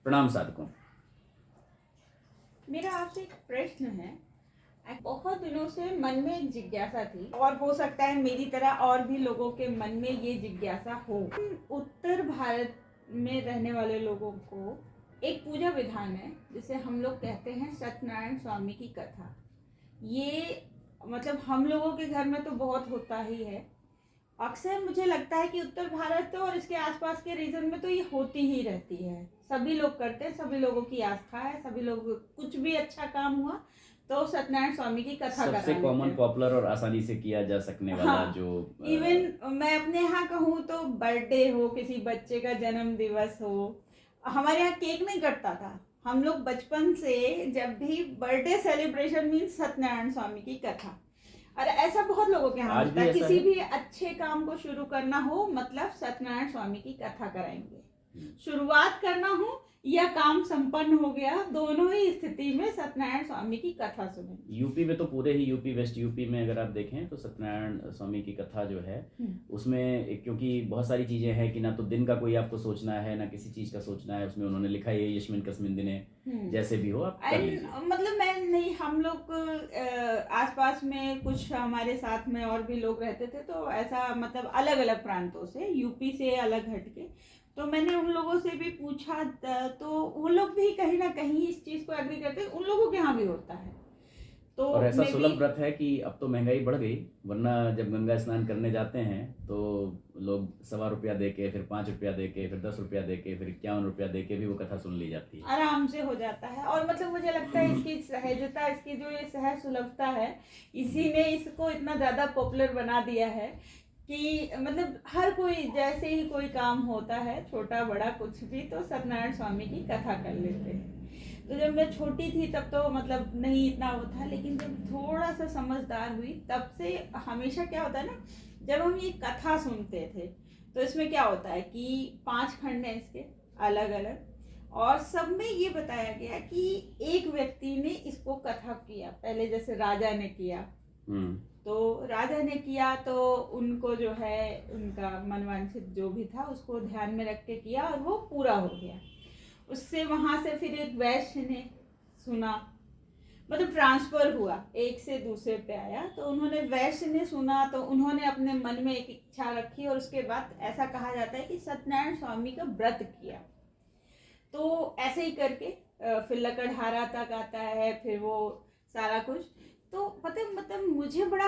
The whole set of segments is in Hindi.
प्रणाम साधकों। मेरा आपसे एक प्रश्न है। बहुत दिनों से मन में एक जिज्ञासा थी और हो सकता है मेरी तरह और भी लोगों के मन में ये जिज्ञासा हो। उत्तर भारत में रहने वाले लोगों को एक पूजा विधान है जिसे हम लोग कहते हैं सत्यनारायण स्वामी की कथा। ये मतलब हम लोगों के घर में तो बहुत होता ही है। अक्सर मुझे लगता है कि उत्तर भारत और इसके आसपास के रीजन में तो ये होती ही रहती है। सभी लोग करते हैं, सभी लोगों की आस्था है, सभी लोग कुछ भी अच्छा काम हुआ तो सत्यनारायण स्वामी की कथा करा सबसे लेते कॉमन, हैं। पॉपुलर और आसानी से किया जा सकने वाला हाँ, जो इवन मैं अपने यहाँ कहूँ तो बर्थडे हो, किसी बच्चे का जन्म दिवस हो, हमारे यहाँ केक नहीं कटता था। हम लोग बचपन से जब भी बर्थडे सेलिब्रेशन मीन्स सत्यनारायण स्वामी की कथा। और ऐसा बहुत लोगों के यहाँ आज होता भी है, ऐसा किसी है। भी अच्छे काम को शुरू करना हो मतलब सत्यनारायण स्वामी की कथा कराएंगे। शुरुआत करना हो या काम संपन्न हो गया, दोनों ही स्थिति में सत्यनारायण स्वामी की कथा सुनेंगे। यूपी में तो पूरे ही यूपी, वेस्ट यूपी में अगर आप देखें तो सत्यनारायण स्वामी की कथा जो है उसमें, क्योंकि बहुत सारी चीज़ें हैं कि ना तो दिन का कोई आपको सोचना है ना किसी चीज़ का सोचना है, उसमें उन्होंने लिखा है यस्मिन कस्मिन दिने, जैसे भी हो आप कर लीजिए। मतलब मैं नहीं, हम लोग आसपास में कुछ हमारे साथ में और भी लोग रहते थे तो ऐसा मतलब अलग अलग प्रांतों से, यूपी से अलग हटके, तो मैंने उन लोगों से भी पूछा तो वो लोग भी कहीं ना कहीं इस चीज को एग्री करते हैं, उन लोगों के यहाँ भी होता है। तो और ऐसा मे सुलभ बी व्रत है कि अब तो महंगाई बढ़ गई, वरना जब गंगा स्नान करने जाते हैं तो लोग ₹1.25 दे के, फिर ₹5 दे के, फिर ₹10 दे के, फिर ₹51 दे के भी वो कथा सुन ली जाती है। आराम से हो जाता है। और मतलब मुझे लगता है इसकी सहजता, इसकी जो ये सहज सुलभता है, इसी ने इसको इतना ज़्यादा पॉपुलर बना दिया है कि मतलब हर कोई जैसे ही कोई काम होता है, छोटा बड़ा कुछ भी, तो सत्यनारायण स्वामी की कथा कर लेते हैं। तो जब मैं छोटी थी तब तो मतलब नहीं इतना वो था, लेकिन जब थोड़ा सा समझदार हुई तब से हमेशा क्या होता है ना, जब हम ये कथा सुनते थे तो इसमें क्या होता है कि 5 खंड हैं इसके अलग अलग, और सब में ये बताया गया कि एक व्यक्ति ने इसको कथा किया। पहले जैसे राजा ने किया, तो राजा ने किया तो उनको जो है उनका मनवांछित जो भी था उसको ध्यान में रख के किया और वो पूरा हो गया। उससे वहां से फिर एक वैश्य ने सुना, मतलब ट्रांसफर हुआ, एक से दूसरे पे आया, तो उन्होंने वैश्य ने सुना तो उन्होंने अपने मन में एक इच्छा रखी और उसके बाद ऐसा कहा जाता है कि सत्यनारायण स्वामी का व्रत किया। तो ऐसे ही करके फिर लकड़हारा तक आता है, फिर वो सारा कुछ। तो मतलब मुझे बड़ा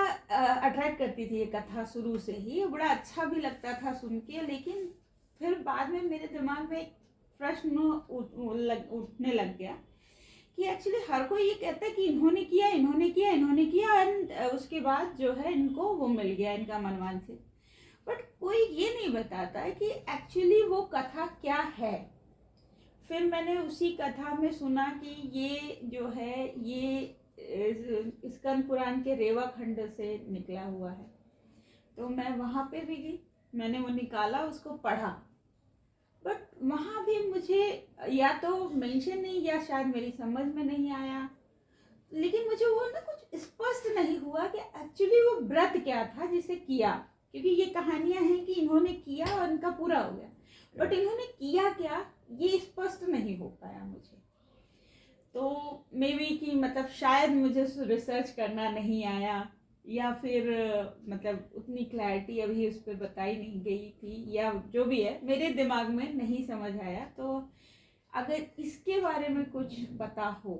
अट्रैक्ट करती थी ये कथा शुरू से ही, बड़ा अच्छा भी लगता था सुन के। लेकिन फिर बाद में मेरे दिमाग में एक प्रश्न उठने लग गया कि एक्चुअली हर कोई ये कहता है कि इन्होंने किया, इन्होंने किया, इन्होंने किया, एंड उसके बाद जो है इनको वो मिल गया, इनका मनवांछित। बट कोई ये नहीं बताता है कि एक्चुअली वो कथा क्या है। फिर मैंने उसी कथा में सुना कि ये जो है ये स्कंद पुराण के रेवा खंड से निकला हुआ है। तो मैं वहाँ पे भी गई, मैंने वो निकाला, उसको पढ़ा, बट वहाँ भी मुझे या तो मेंशन नहीं या शायद मेरी समझ में नहीं आया, लेकिन मुझे वो ना कुछ स्पष्ट नहीं हुआ कि एक्चुअली वो व्रत क्या था जिसे किया। क्योंकि ये कहानियां हैं कि इन्होंने किया और इनका पूरा हो गया, बट इन्होंने किया क्या ये स्पष्ट नहीं हो पाया मुझे। तो मे बी कि मतलब शायद मुझे रिसर्च करना नहीं आया, या फिर मतलब उतनी क्लैरिटी अभी उस पर बताई नहीं गई थी, या जो भी है मेरे दिमाग में नहीं समझ आया। तो अगर इसके बारे में कुछ पता हो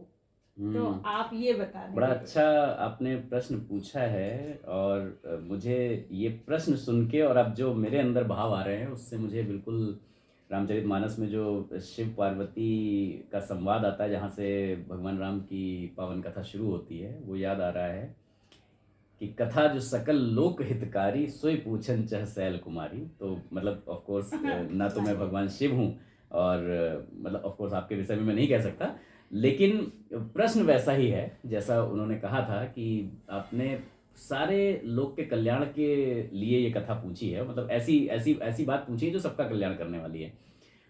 तो आप ये बता दें। बड़ा अच्छा आपने प्रश्न पूछा है, और मुझे ये प्रश्न सुन के और अब जो मेरे अंदर भाव आ रहे हैं उससे मुझे बिल्कुल रामचरितमानस में जो शिव पार्वती का संवाद आता है, जहाँ से भगवान राम की पावन कथा शुरू होती है, वो याद आ रहा है कि कथा जो सकल लोक हितकारी सोई पूछन चह सैल कुमारी। तो मतलब ऑफ कोर्स ना तो मैं भगवान शिव हूँ, और मतलब ऑफ कोर्स आपके विषय में मैं नहीं कह सकता, लेकिन प्रश्न वैसा ही है जैसा उन्होंने कहा था कि आपने सारे लोग के कल्याण के लिए ये कथा पूछी है, मतलब ऐसी ऐसी ऐसी बात पूछी है जो सबका कल्याण करने वाली है।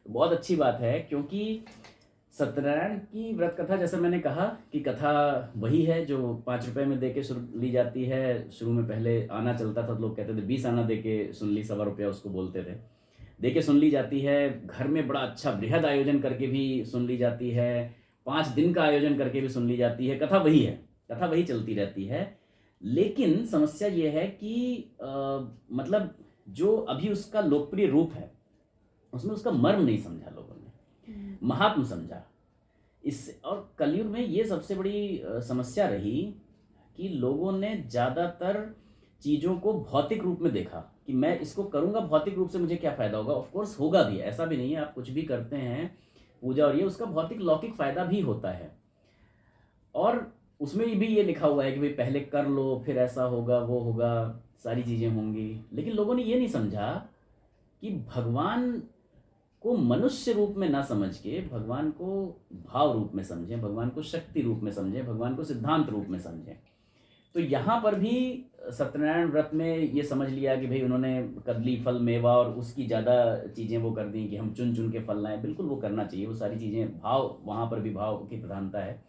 बहुत अच्छी बात है, क्योंकि सत्यनारायण की व्रत कथा, जैसे मैंने कहा कि कथा वही है जो ₹5 में दे के शुरू ली जाती है। शुरू में पहले आना चलता था तो लोग कहते थे 20 आना दे के सुन ली, ₹1.25 उसको बोलते थे। दे के सुन ली जाती है, घर में बड़ा अच्छा बृहद आयोजन करके भी सुन ली जाती है, 5 दिन का आयोजन करके भी सुन ली जाती है, कथा वही है, कथा वही चलती रहती है। लेकिन समस्या ये है कि मतलब जो अभी उसका लोकप्रिय रूप है उसमें उसका मर्म नहीं समझा लोगों ने, महात्म समझा। इस और कलयुग में ये सबसे बड़ी समस्या रही कि लोगों ने ज़्यादातर चीज़ों को भौतिक रूप में देखा कि मैं इसको करूँगा भौतिक रूप से मुझे क्या फ़ायदा होगा। ऑफ कोर्स होगा भी, ऐसा भी नहीं है, आप कुछ भी करते हैं पूजा और ये उसका भौतिक लौकिक फ़ायदा भी होता है। और उसमें भी ये लिखा हुआ है कि भाई पहले कर लो, फिर ऐसा होगा, वो होगा, सारी चीज़ें होंगी। लेकिन लोगों ने ये नहीं समझा कि भगवान को मनुष्य रूप में ना समझ के भगवान को भाव रूप में समझें, भगवान को शक्ति रूप में समझें, भगवान को सिद्धांत रूप में समझें। तो यहाँ पर भी सत्यनारायण व्रत में ये समझ लिया कि भाई उन्होंने कदली फल मेवा और उसकी ज़्यादा चीज़ें वो कर दी कि हम चुन चुन के फल लाएं। बिल्कुल वो करना चाहिए, वो सारी चीज़ें, भाव, वहाँ पर भी भाव की प्रधानता है,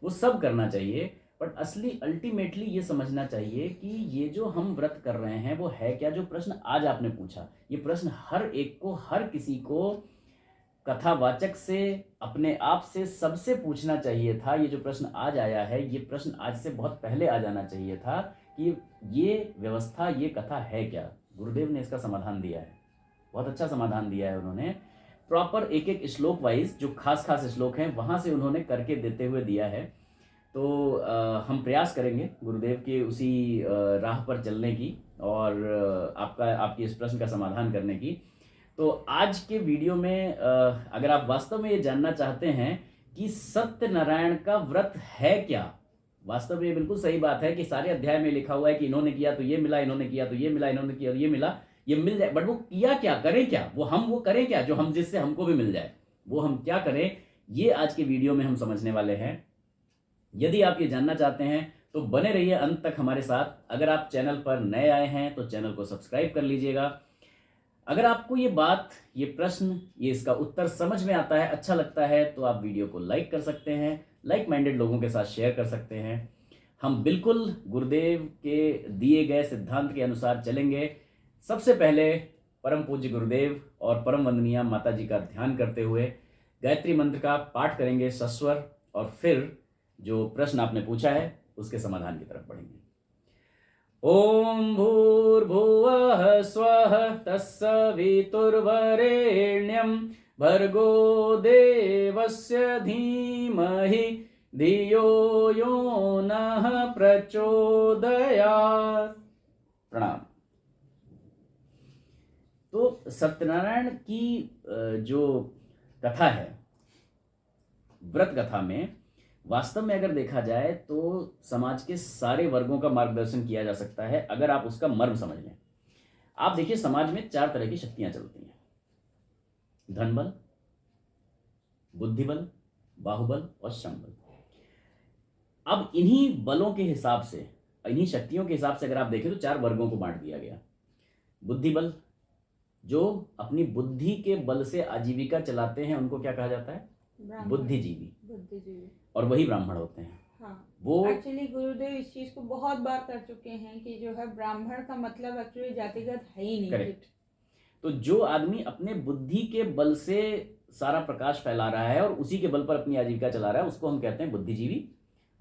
वो सब करना चाहिए। बट असली अल्टीमेटली ये समझना चाहिए कि ये जो हम व्रत कर रहे हैं वो है क्या। जो प्रश्न आज आपने पूछा, ये प्रश्न हर एक को, हर किसी को कथावाचक से, अपने आप से, सबसे पूछना चाहिए था। ये जो प्रश्न आज आया है, ये प्रश्न आज से बहुत पहले आ जाना चाहिए था कि ये व्यवस्था, ये कथा है क्या। गुरुदेव ने इसका समाधान दिया है, बहुत अच्छा समाधान दिया है उन्होंने। प्रॉपर एक एक श्लोक वाइज जो खास खास श्लोक हैं वहाँ से उन्होंने करके देते हुए दिया है। तो हम प्रयास करेंगे गुरुदेव के उसी राह पर चलने की और आपकी इस प्रश्न का समाधान करने की। तो आज के वीडियो में अगर आप वास्तव में ये जानना चाहते हैं कि सत्यनारायण का व्रत है क्या, वास्तव में ये बिल्कुल सही बात है कि सारे अध्याय में लिखा हुआ है कि इन्होंने किया तो ये मिला, इन्होंने किया तो ये मिला, इन्होंने किया तो ये मिला, ये मिल जाए। बट वो किया क्या, करें क्या, वो करें क्या जो हम, जिससे हमको भी मिल जाए, वो हम क्या करें, ये आज के वीडियो में हम समझने वाले हैं। यदि आप ये जानना चाहते हैं तो बने रहिए अंत तक हमारे साथ। अगर आप चैनल पर नए आए हैं तो चैनल को सब्सक्राइब कर लीजिएगा। अगर आपको ये बात, ये प्रश्न, ये इसका उत्तर समझ में आता है, अच्छा लगता है, तो आप वीडियो को लाइक कर सकते हैं, लाइक माइंडेड लोगों के साथ शेयर कर सकते हैं। हम बिल्कुल गुरुदेव के दिए गए सिद्धांत के अनुसार चलेंगे। सबसे पहले परम पूज्य गुरुदेव और परम वंदनीय माता जी का ध्यान करते हुए गायत्री मंत्र का पाठ करेंगे सस्वर, और फिर जो प्रश्न आपने पूछा है उसके समाधान की तरफ बढ़ेंगे। ओम भूर्भुवः स्वः तत्सवितुर्वरेण्यं भर्गो देवस्य धीमहि धियो यो नः प्रचोदयात्। प्रणाम। तो सत्यनारायण की जो कथा है, व्रत कथा में, वास्तव में अगर देखा जाए तो समाज के सारे वर्गों का मार्गदर्शन किया जा सकता है अगर आप उसका मर्म समझ लें। आप देखिए, समाज में 4 तरह की शक्तियां चलती हैं: धन बल, बुद्धि बल, बाहुबल और श्रम बल। अब इन्हीं बलों के हिसाब से, इन्हीं शक्तियों के हिसाब से अगर आप देखें तो 4 वर्गों को बांट दिया गया। बुद्धि बल, जो अपनी बुद्धि के बल से आजीविका चलाते हैं, उनको क्या कहा जाता है? बुद्धिजीवी। और वही ब्राह्मण होते हैं। हाँ, वो एक्चुअली गुरुदेव इस चीज को बहुत बार कर चुके हैं कि जो है ब्राह्मण का मतलब एक्चुअली जातिगत है ही नहीं। करेक्ट। तो जो आदमी अपने बुद्धि के बल से सारा प्रकाश फैला रहा है और उसी के बल पर अपनी आजीविका चला रहा है, उसको हम कहते हैं बुद्धिजीवी।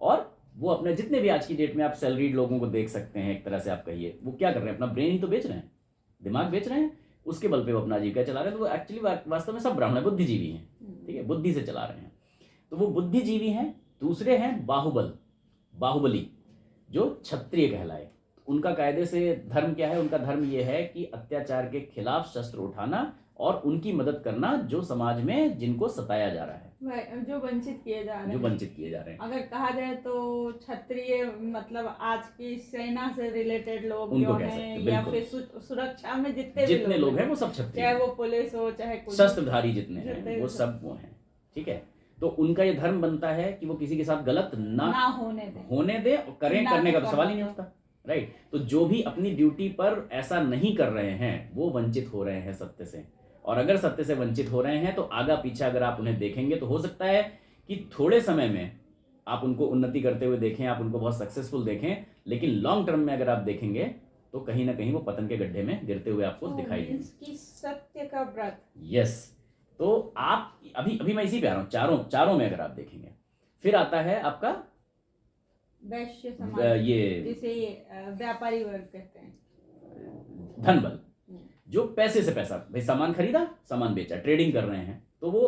और वो अपने जितने भी आज की डेट में आप सैलरीड लोगों को देख सकते हैं, एक तरह से आप कहिए, वो क्या कर रहे हैं? अपना ब्रेन ही तो बेच रहे हैं, दिमाग बेच रहे हैं, उसके बल पे वो अपना आजीविका चला रहे हैं। तो वो एक्चुअली वास्तव में सब ब्राह्मण बुद्धिजीवी हैं, ठीक है, बुद्धि से चला रहे हैं। तो वो बुद्धिजीवी हैं। दूसरे हैं बाहुबल, बाहुबली, जो क्षत्रिय कहलाए। उनका कायदे से धर्म क्या है? उनका धर्म ये है कि अत्याचार के खिलाफ शस्त्र उठाना और उनकी मदद करना, जो समाज में जिनको सताया जा रहा है, जो वंचित किए जा रहे हैं, जो वंचित किए जा रहे हैं। अगर कहा जाए तो क्षत्रिय मतलब आज की सेना से रिलेटेड लोग उनको जो कह सकते हैं, हैं, या बिल्कुल। फिर सुरक्षा में जितने लोग हैं वो सब क्षत्रिय चाहे हैं। वो पुलिस हो, चाहे शस्त्रधारी जितने हैं वो सब वो हैं, ठीक है। तो उनका ये धर्म बनता है कि वो किसी के साथ गलत ना होने दे, और करने का तो सवाल ही नहीं उठता, राइट। तो जो भी अपनी ड्यूटी पर ऐसा नहीं कर रहे हैं वो वंचित हो रहे हैं सत्य से। और अगर सत्य से वंचित हो रहे हैं तो आगा पीछा अगर आप उन्हें देखेंगे तो हो सकता है कि थोड़े समय में आप उनको उन्नति करते हुए देखें, आप उनको बहुत सक्सेसफुल देखें, लेकिन लॉन्ग टर्म में अगर आप देखेंगे तो कहीं ना कहीं वो पतन के गड्ढे में गिरते हुए आपको दिखाई देंगे। कि सत्य का व्रत। यस। तो आप अभी अभी मैं इसी पे आ रहा हूँ, चारों में अगर आप देखेंगे, फिर आता है आपका वैश्य समाज, ये जिसे व्यापारी वर्ग कहते हैं, धन बल, जो पैसे से पैसा, भाई सामान खरीदा, सामान बेचा, ट्रेडिंग कर रहे हैं, तो वो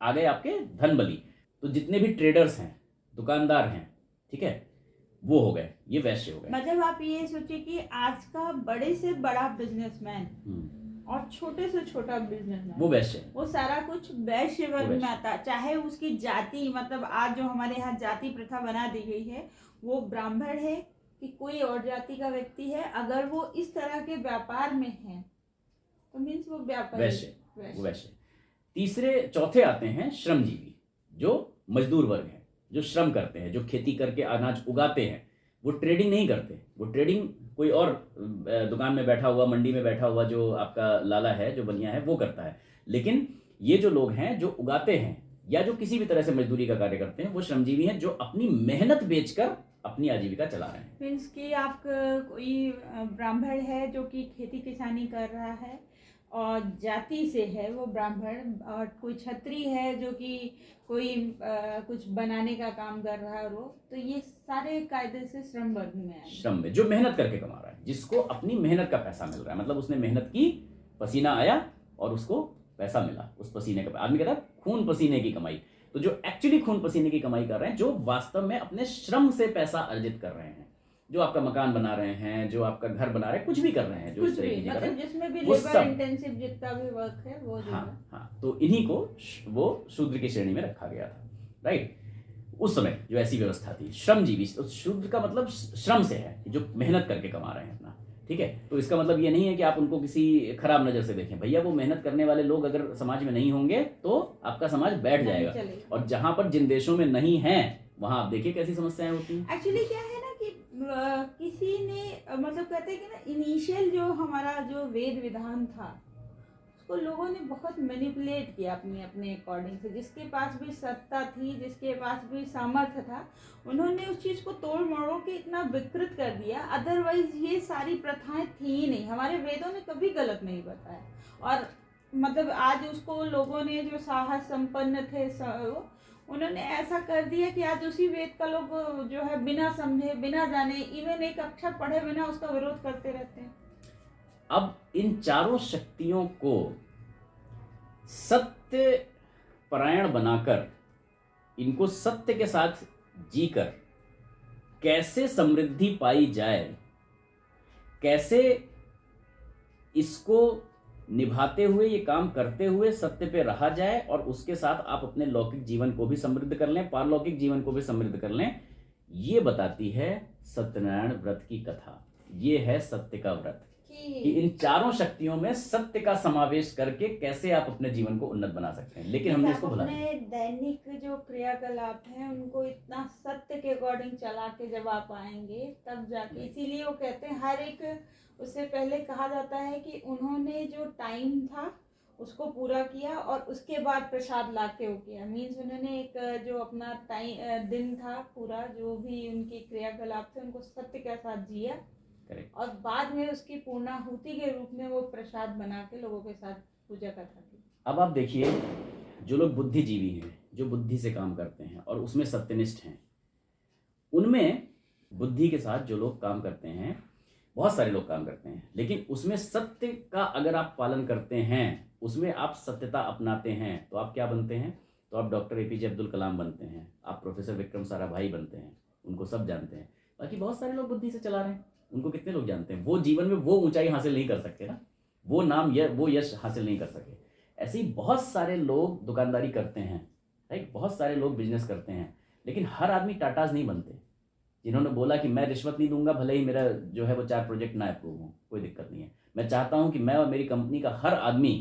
आ गए आपके धन बली। तो जितने भी ट्रेडर्स हैं, दुकानदार हैं, ठीक है, वो हो गए, ये वैश्य हो गए। मतलब आप ये सोचिए कि आज का बड़े से बड़ा बिजनेसमैन और छोटे से छोटा बिजनेसमैन, वो वैश्य है। वो सारा कुछ वैश्य वर्ग वैश्य। में आता है। चाहे उसकी जाति, मतलब आज जो हमारे यहाँ जाति प्रथा बना दी गई है, वो ब्राह्मण है कि कोई और जाति का व्यक्ति है, अगर वो इस तरह के व्यापार में है तो मीन्स वो व्यापारी, वैश्य, वो वैश्य। तीसरे चौथे आते हैं श्रमजीवी, जो मजदूर वर्ग है, जो श्रम करते हैं, जो खेती करके अनाज उगाते हैं। वो ट्रेडिंग नहीं करते, वो ट्रेडिंग कोई और दुकान में बैठा हुआ, मंडी में बैठा हुआ जो आपका लाला है, जो बनिया है, वो करता है। लेकिन ये जो लोग हैं जो उगाते हैं या जो किसी भी तरह से मजदूरी का कार्य करते हैं, वो श्रमजीवी हैं, जो अपनी मेहनत बेचकर अपनी आजीविका चला रहे हैं। मीन्स कि आप कोई ब्राह्मण है जो कि खेती किसानी कर रहा है और जाति से है वो ब्राह्मण, और कोई क्षत्रिय है जो कि कोई कुछ बनाने का काम कर रहा है, वो तो ये सारे कायदे से श्रम वर्ग में आए। श्रम में जो मेहनत करके कमा रहा है, जिसको अपनी मेहनत का पैसा मिल रहा है, मतलब उसने मेहनत की, पसीना आया और उसको पैसा मिला, उस पसीने का। आदमी कहता है खून पसीने की कमाई। तो जो एक्चुअली खून पसीने की कमाई कर रहे हैं, जो वास्तव में अपने श्रम से पैसा अर्जित कर रहे हैं, जो आपका मकान बना रहे हैं, जो आपका घर बना रहे हैं, कुछ भी कर रहे हैं, जो इस तरह की चीजें कर रहे हैं, जिसमें भी वो लेबर सब, इंटेंसिव जितना भी वर्क है वो जो है। हाँ, तो इन्हीं को वो शूद्र की श्रेणी में रखा गया था, राइट। उस समय जो ऐसी व्यवस्था थी, श्रमजीवी, तो शूद्र का मतलब श्रम से है, जो मेहनत करके कमा रहे हैं अपना, ठीक है। तो इसका मतलब ये नहीं है कि आप उनको किसी खराब नजर से देखें। भैया वो मेहनत करने वाले लोग अगर समाज में नहीं होंगे तो आपका समाज बैठ जाएगा। और जहां पर जिन देशों में नहीं है, वहां आप देखिए कैसी समस्याएं होती हैं। एक्चुअली क्या है ना कि किसी ने मतलब कहते हैं कि ना, इनिशियल जो हमारा जो वेद विधान था उसको लोगों ने बहुत मैनिपुलेट किया अपने अपने अकॉर्डिंग से। जिसके पास भी सत्ता थी, जिसके पास भी सामर्थ्य था, उन्होंने उस चीज़ को तोड़ मरोड़ के इतना विकृत कर दिया। अदरवाइज ये सारी प्रथाएं थी ही नहीं, हमारे वेदों ने कभी गलत नहीं बताया। और मतलब आज उसको लोगों ने जो साहस संपन्न थे उन्होंने ऐसा कर दिया कि आज उसी वेद का लोग जो है बिना समझे, बिना जाने, इवन एक अक्षर पढ़े बिना उसका विरोध करते रहते हैं। अब इन चारों शक्तियों को सत्य परायण बनाकर, इनको सत्य के साथ जीकर कैसे समृद्धि पाई जाए, कैसे इसको निभाते हुए, ये काम करते हुए सत्य पे रहा जाए, और उसके साथ आप अपने लौकिक जीवन को भी समृद्ध कर लें, पारलौकिक जीवन को भी समृद्ध कर लें, ये बताती है सत्यनारायण व्रत की कथा। ये है सत्य का व्रत, कि इन चारों शक्तियों में सत्य का समावेश करके कैसे आप अपने जीवन को उन्नत बना सकते हैं। लेकिन हमने इसको भुला दिया। अपने दैनिक जो क्रियाकलाप हैं उनको इतना सत्य के अकॉर्डिंग चला के जब आप आएंगे तब जाके, इसीलिए वो कहते हैं हर एक, उससे पहले कहा जाता है कि उन्होंने जो टाइम था उसको पूरा किया और उसके बाद प्रसाद ला के वो किया। मीन्स उन्होंने एक जो अपना टाइम दिन था पूरा, जो भी उनकी क्रियाकलाप थे उनको सत्य के साथ जिया। Correct. और बाद में उसकी पूर्णाहुति के रूप में वो प्रसाद बना के लोगों के साथ पूजा करता थी। अब आप देखिए, जो लोग बुद्धिजीवी हैं, जो बुद्धि से काम करते हैं और उसमें सत्यनिष्ठ हैं, उनमें बुद्धि के साथ जो लोग काम करते हैं, बहुत सारे लोग काम करते हैं, लेकिन उसमें सत्य का अगर आप पालन करते हैं, उसमें आप सत्यता अपनाते हैं, तो आप क्या बनते हैं? तो आप डॉक्टर एपीजे अब्दुल कलाम बनते हैं, आप प्रोफेसर विक्रम साराभाई बनते हैं, उनको सब जानते हैं। बाकी बहुत सारे लोग बुद्धि से चला रहे हैं, उनको कितने लोग जानते हैं? वो जीवन में वो ऊंचाई हासिल नहीं कर सकते ना, वो नाम वो यश हासिल नहीं कर सके। ऐसे ही बहुत सारे लोग दुकानदारी करते हैं, राइट, बहुत सारे लोग बिजनेस करते हैं, लेकिन हर आदमी टाटाज नहीं बनते। जिन्होंने बोला कि मैं रिश्वत नहीं दूंगा, भले ही मेरा जो है वो 4 प्रोजेक्ट ना अप्रूव हो, कोई दिक्कत नहीं है, मैं चाहता हूं कि मैं और मेरी कंपनी का हर आदमी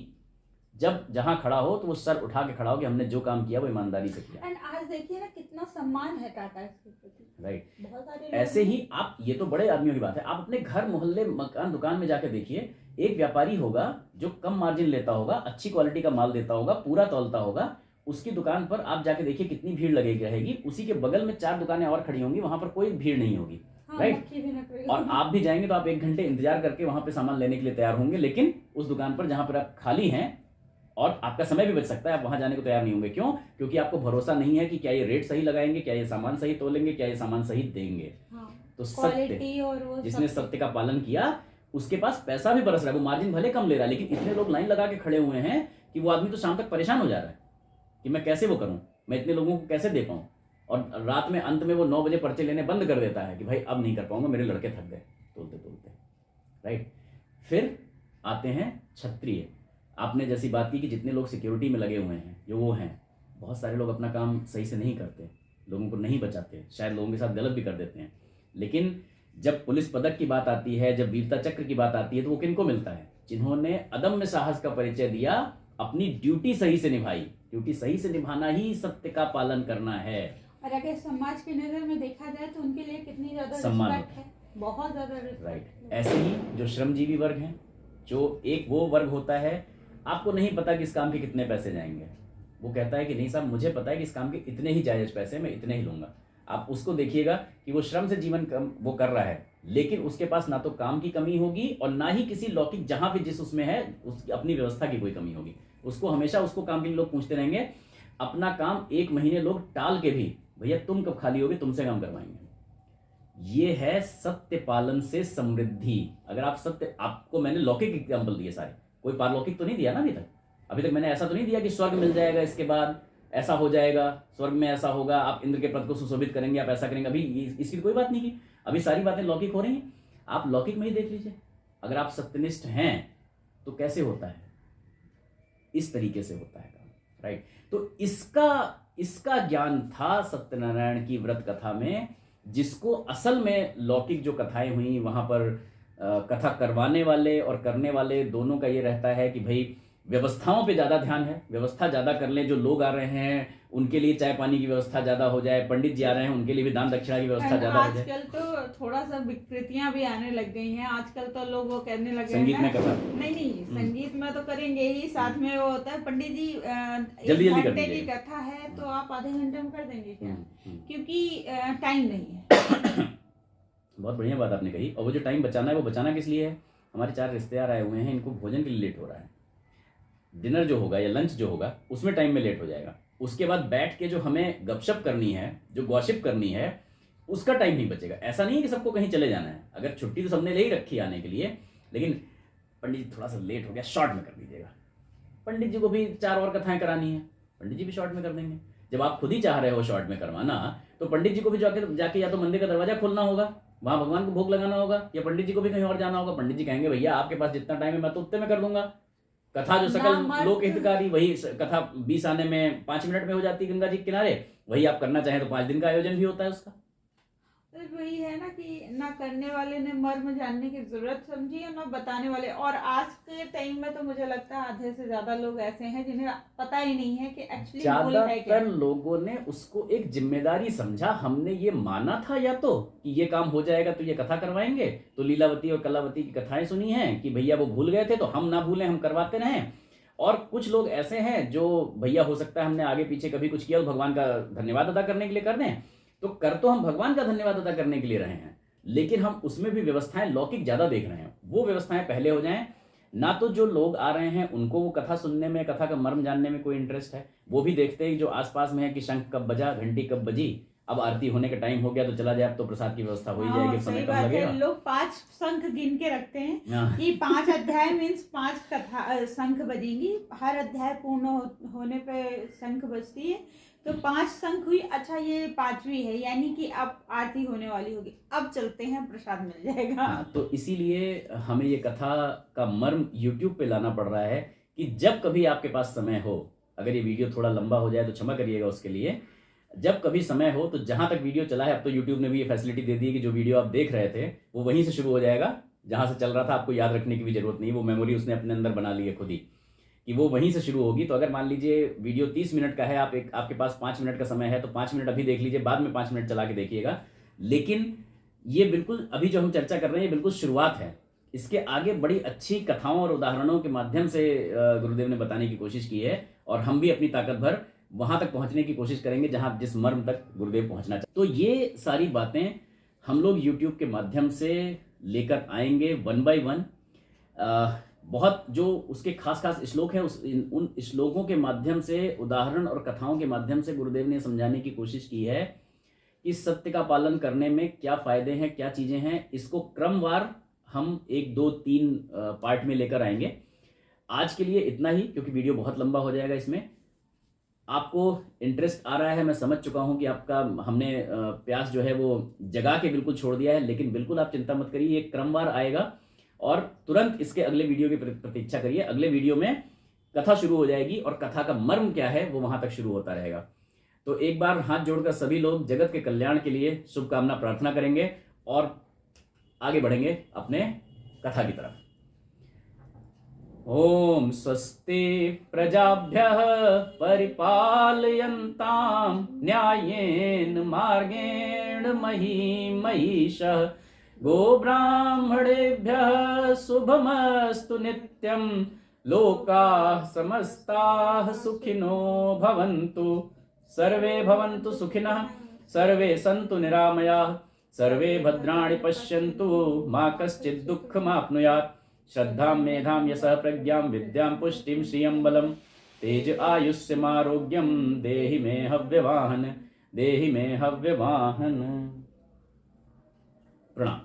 जब जहां खड़ा हो तो वो सर उठा के खड़ा हो कि हमने जो काम किया वो ईमानदारी से किया। एंड आज देखिए ना कितना सम्मान है टाटा इसके प्रति, राइट। बहुत सारे ऐसे ही आप, ये तो बड़े आदमियों की बात है, आप अपने घर, मोहल्ले, मकान, दुकान में जाके देखिए, एक व्यापारी होगा जो कम मार्जिन लेता होगा, अच्छी क्वालिटी का माल देता होगा, पूरा तौलता होगा, उसकी दुकान पर आप जाके देखिए कितनी भीड़ लगी रहेगी। उसी के बगल में 4 दुकानें और खड़ी होंगी, वहां पर कोई भीड़ नहीं होगी, राइट। और आप भी जाएंगे तो आप 1 घंटे इंतजार करके वहां पे सामान लेने के लिए तैयार होंगे, लेकिन उस दुकान पर जहां पर आप खाली हैं और आपका समय भी बच सकता है, आप वहां जाने को तैयार नहीं होंगे। क्यों? क्योंकि आपको भरोसा नहीं है कि क्या ये रेट सही लगाएंगे, क्या ये सामान सही तोलेंगे, क्या ये सामान सही देंगे। हाँ, तो क्वालिटी और वो जिसने सब सत्य का पालन किया उसके पास पैसा भी बरस रहा है, वो मार्जिन भले कम ले रहा है, लेकिन इतने लोग लाइन लगा के खड़े हुए हैं कि वो आदमी तो शाम तक परेशान हो जा रहा है कि मैं कैसे वो करूं, मैं इतने लोगों को कैसे दे पाऊं। और रात में अंत में वो 9 बजे पर्चे लेने बंद कर देता है कि भाई अब नहीं कर पाऊंगा, मेरे लड़के थक गए तोलते तोलते। राइट। फिर आते हैं क्षत्रिय। आपने जैसी बात की कि जितने लोग सिक्योरिटी में लगे हुए हैं, जो वो हैं, बहुत सारे लोग अपना काम सही से नहीं करते, लोगों को नहीं बचाते, शायद लोगों के साथ गलत भी कर देते हैं। लेकिन जब पुलिस पदक की बात आती है, जब वीरता चक्र की बात आती है, तो वो किनको मिलता है? जिन्होंने अदम्य साहस का परिचय दिया, अपनी ड्यूटी सही से निभाई। ड्यूटी सही से निभाना ही सत्य का पालन करना है। और अगर समाज की नजर में देखा जाए तो उनके लिए कितनी ज्यादा सम्मान रिस्पेक्ट है, बहुत ज्यादा रिस्पेक्ट। राइट। ऐसे ही जो श्रमजीवी वर्ग हैं, जो एक वो वर्ग होता है, आपको नहीं पता कि इस काम के कितने पैसे जाएंगे, वो कहता है कि नहीं साहब मुझे पता है कि इस काम के इतने ही जायज पैसे, मैं इतने ही लूंगा। आप उसको देखिएगा कि वो श्रम से जीवन वो कर रहा है, लेकिन उसके पास ना तो काम की कमी होगी और ना ही किसी लौकिक जहां पे जिस उसमें है उसकी अपनी व्यवस्था की कोई कमी होगी। उसको हमेशा उसको काम के लिए लोग पूछते रहेंगे। अपना काम 1 महीने लोग टाल के भी, भैया तुम कब खाली होगे, तुमसे काम करवाएंगे। ये है सत्य पालन से समृद्धि। अगर आप सत्य, आपको मैंने लौकिक एग्जाम्पल दिए सारे, कोई पारलौकिक तो नहीं दिया ना अभी तक मैंने ऐसा तो नहीं दिया कि स्वर्ग मिल जाएगा, इसके बाद ऐसा हो जाएगा, स्वर्ग में ऐसा होगा, आप इंद्र के पद को सुशोभित करेंगे, आप ऐसा करेंगे। अभी इसकी कोई बात नहीं की, अभी सारी बातें लौकिक हो रही हैं। आप लौकिक में ही देख लीजिए, अगर आप सत्यनिष्ठ हैं तो कैसे होता है, इस तरीके से होता है काम। राइट। तो इसका ज्ञान था सत्यनारायण की व्रत कथा में, जिसको असल में लौकिक जो कथाएं हुई वहां पर कथा करवाने वाले और करने वाले दोनों का ये रहता है कि भाई व्यवस्थाओं पे ज्यादा ध्यान है, व्यवस्था ज्यादा कर लें। जो लोग आ रहे हैं उनके लिए चाय पानी की व्यवस्था ज्यादा हो जाए, पंडित जी आ रहे हैं उनके लिए भी दान दक्षिणा की व्यवस्था ज्यादा हो जाए। आजकल तो थोड़ा सा विकृतियां भी आने लग गई हैं। आजकल तो लोग वो कहने लगे संगीत में कथा नहीं संगीत में तो करेंगे ही, साथ में वो होता है पंडित जी जल्दी 1 कर घंटे की दीजिए। कथा है तो आप आधे घंटे में कर देंगे क्या? क्योंकि टाइम नहीं है। बहुत बढ़िया बात आपने कही। और वो जो टाइम बचाना है, वो बचाना किस लिए है? हमारे 4 रिश्तेदार आए हुए हैं, इनको भोजन के लिए लेट हो रहा है, डिनर जो होगा या लंच जो होगा उसमें टाइम में लेट हो जाएगा। उसके बाद बैठ के जो हमें गपशप करनी है, जो गॉसिप करनी है, उसका टाइम नहीं बचेगा। ऐसा नहीं है कि सबको कहीं चले जाना है, अगर छुट्टी तो सबने ले ही रखी आने के लिए, लेकिन पंडित जी थोड़ा सा लेट हो गया, शॉर्ट में कर दीजिएगा। पंडित जी को भी 4 और कथाएं करानी है, पंडित जी भी शॉर्ट में कर देंगे। जब आप खुद ही चाह रहे हो शॉर्ट में करवाना, तो पंडित जी को भी जाके या तो मंदिर का दरवाजा खोलना होगा, वहां भगवान को भोग लगाना होगा, या पंडित जी को भी कहीं और जाना होगा। पंडित जी कहेंगे भैया आपके पास जितना टाइम है मैं तो उतने में कर दूंगा। कथा जो सकल लोक हितकारी, वही कथा 20 आने में 5 मिनट में हो जाती है गंगा जी के किनारे, वही आप करना चाहें तो 5 दिन का आयोजन भी होता है उसका। तो वही है ना कि ना करने वाले ने मर्म जानने की जरूरत समझी और ना बताने वाले। और आज के टाइम में तो मुझे लगता है आधे से ज्यादा लोग ऐसे हैं जिन्हें पता ही नहीं है कि एक्चुअली मूल है क्या। ज्यादातर लोगों ने उसको एक जिम्मेदारी समझा। हमने ये माना था या तो कि ये काम हो जाएगा तो ये कथा करवाएंगे, तो लीलावती और कलावती की कथाएं सुनी हैं कि भैया वो भूल गए थे तो हम ना भूलें, हम करवाते रहें। और कुछ लोग ऐसे हैं जो भैया हो सकता है हमने आगे पीछे कभी कुछ किया, भगवान का धन्यवाद अदा करने के लिए कर दें, तो कर तो हम भगवान का धन्यवाद अदा करने के लिए रहे हैं, लेकिन हम उसमें भी व्यवस्थाएं लौकिक ज्यादा देख रहे हैं। वो व्यवस्थाएं पहले हो जाएं, ना तो जो लोग आ रहे हैं उनको वो कथा सुनने में, कथा का मर्म जानने में कोई इंटरेस्ट है, वो भी देखते हैं जो आसपास में है कि शंख कब बजा, घंटी कब बजी, अब आरती होने का टाइम हो गया तो चला जाए, अब तो प्रसाद की व्यवस्था हो ही जाएगी, समय कम लगेगा। लोग 5 शंख गिन के रखते हैं कि 5 अध्याय मीन्स 5 कथा शंख बजेंगी, हर अध्याय पूर्ण होने पे शंख बजती है, तो 5 शंख हुई। अच्छा ये 5वीं है, यानी कि अब आरती होने वाली होगी, अब चलते हैं प्रसाद मिल जाएगा। तो इसीलिए हमें ये कथा का मर्म YouTube पे लाना पड़ रहा है कि जब कभी आपके पास समय हो, अगर ये वीडियो थोड़ा लंबा हो जाए तो क्षमा करिएगा उसके लिए, जब कभी समय हो तो जहां तक वीडियो चला है, अब तो YouTube ने भी ये फैसिलिटी दे दी है कि जो वीडियो आप देख रहे थे वो वहीं से शुरू हो जाएगा, जहां से चल रहा था। आपको याद रखने की भी जरूरत नहीं, वो मेमोरी उसने अपने अंदर बना ली है खुद ही कि वो वहीं से शुरू होगी। तो अगर मान लीजिए वीडियो 30 मिनट का है, आपके पास 5 मिनट का समय है, तो 5 मिनट अभी देख लीजिए, बाद में 5 मिनट चला के देखिएगा। लेकिन ये बिल्कुल अभी जो हम चर्चा कर रहे हैं ये बिल्कुल शुरुआत है, इसके आगे बड़ी अच्छी कथाओं और उदाहरणों के माध्यम से गुरुदेव ने बताने की कोशिश की है, और हम भी अपनी ताकत भर वहां तक पहुंचने की कोशिश करेंगे जहां जिस मर्म तक गुरुदेव पहुंचना चाहते। तो ये सारी बातें हम लोग YouTube के माध्यम से लेकर आएंगे 1 by 1। बहुत जो उसके खास खास श्लोक हैं उन श्लोकों के माध्यम से, उदाहरण और कथाओं के माध्यम से गुरुदेव ने समझाने की कोशिश की है कि सत्य का पालन करने में क्या फ़ायदे हैं, क्या चीज़ें हैं। इसको क्रमवार हम 1, 2, 3 पार्ट में लेकर आएंगे। आज के लिए इतना ही, क्योंकि वीडियो बहुत लंबा हो जाएगा। इसमें आपको इंटरेस्ट आ रहा है, मैं समझ चुका हूं कि आपका हमने प्यास जो है वो जगा के बिल्कुल छोड़ दिया है, लेकिन बिल्कुल आप चिंता मत करिए, ये क्रमवार आएगा और तुरंत इसके अगले वीडियो की प्रतीक्षा करिए। अगले वीडियो में कथा शुरू हो जाएगी और कथा का मर्म क्या है वो वहां तक शुरू होता रहेगा। तो एक बार हाथ जोड़कर सभी लोग जगत के कल्याण के लिए शुभकामना प्रार्थना करेंगे और आगे बढ़ेंगे अपने कथा की तरफ। ओम स्वस्ति प्रजाभ्यः परिपालयन्तां न्यायेन मार्गेण महिषः गोब्राह्मणेभ्यः शुभमस्तु नित्यं लोकाः समस्ताः सुखिनो भवन्तु सर्वे भवन्तु सुखिनः सर्वे सन्तु निरामयाः सर्वे भद्राणि पश्यन्तु मा कश्चित् दुःखमाप्नुयात् श्रद्धां मेधां यशः प्रज्ञां विद्यां पुष्टिं श्रियं बलं तेज आयुष्यमारोग्यं देहि मे हव्यवाहन प्रणाम।